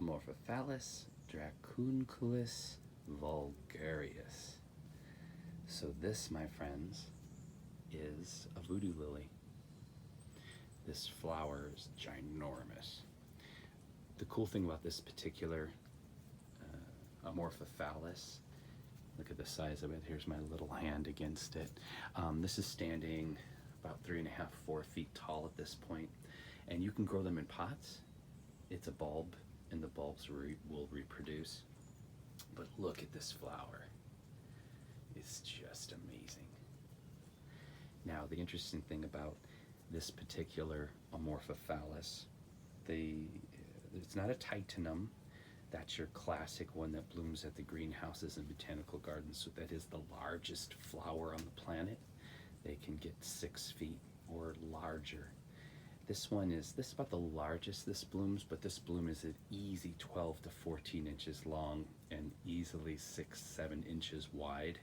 amorphophallus, dracunculus, vulgaris. So this, my friends, is a voodoo lily. This flower is ginormous. The cool thing about this particular amorphophallus, look at the size of it. Here's my little hand against it. This is standing about 3.5, 4 feet tall at this point, and you can grow them in pots. It's a bulb, and the bulbs will reproduce. But look at this flower. It's just amazing. Now, the interesting thing about this particular amorphophallus, it's not a titanum. That's your classic one that blooms at the greenhouses and botanical gardens. So that is the largest flower on the planet. They can get 6 feet or larger. This one is about the largest this blooms, but this bloom is an easy 12 to 14 inches long and easily 6, 7 inches wide.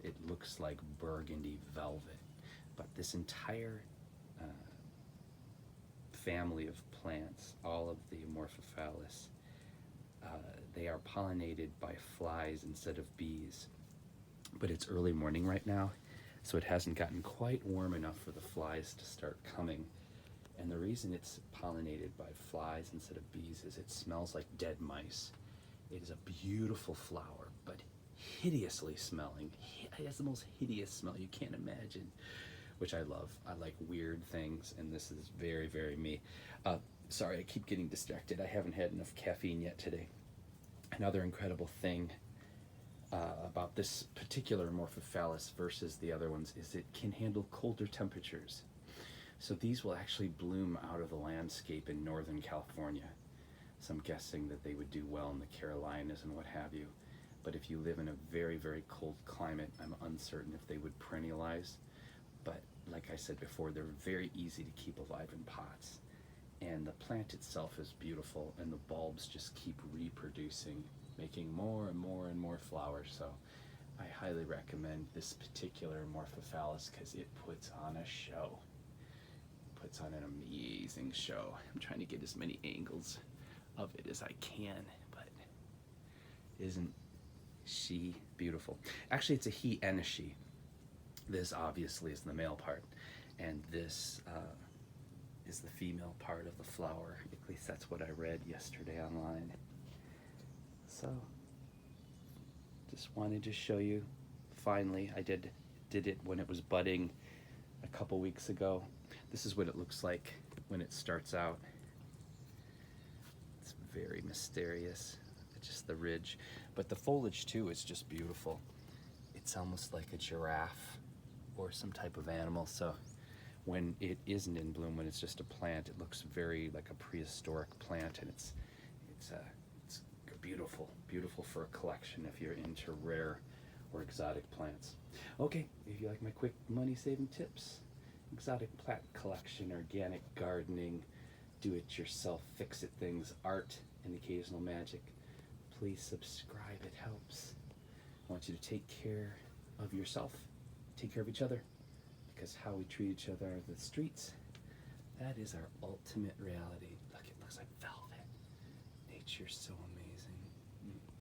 It looks like burgundy velvet. But this entire family of plants, all of the amorphophallus, they are pollinated by flies instead of bees. But it's early morning right now, so it hasn't gotten quite warm enough for the flies to start coming. And the reason it's pollinated by flies instead of bees is it smells like dead mice. It is a beautiful flower, but hideously smelling. It has the most hideous smell you can't imagine, which I love. I like weird things, and this is very, very me. Sorry, I keep getting distracted. I haven't had enough caffeine yet today. Another incredible thing about this particular amorphophallus versus the other ones is it can handle colder temperatures. So these will actually bloom out of the landscape in Northern California. So I'm guessing that they would do well in the Carolinas and what have you. But if you live in a very, very cold climate, I'm uncertain if they would perennialize. But like I said before, they're very easy to keep alive in pots. And the plant itself is beautiful, and the bulbs just keep reproducing, making more and more and more flowers. So I highly recommend this particular amorphophallus because it puts on a show. Puts on an amazing show. I'm trying to get as many angles of it as I can, but isn't she beautiful? Actually, it's a he and a she. This obviously is the male part, and this is the female part of the flower. At least that's what I read yesterday online. So just wanted to show you. Finally, I did it when it was budding a couple weeks ago. This is what it looks like when it starts out. It's very mysterious. It's just the ridge, but the foliage too is just beautiful. It's almost like a giraffe or some type of animal. So when it isn't in bloom, when it's just a plant, it looks very like a prehistoric plant, and it's beautiful, beautiful for a collection if you're into rare or exotic plants. Okay, if you like my quick money-saving tips, exotic plant collection, organic gardening, do-it-yourself, fix-it things, art, and occasional magic, please subscribe. It helps. I want you to take care of yourself, take care of each other, because how we treat each other on the streets, that is our ultimate reality. Look, it looks like velvet. Nature's so amazing.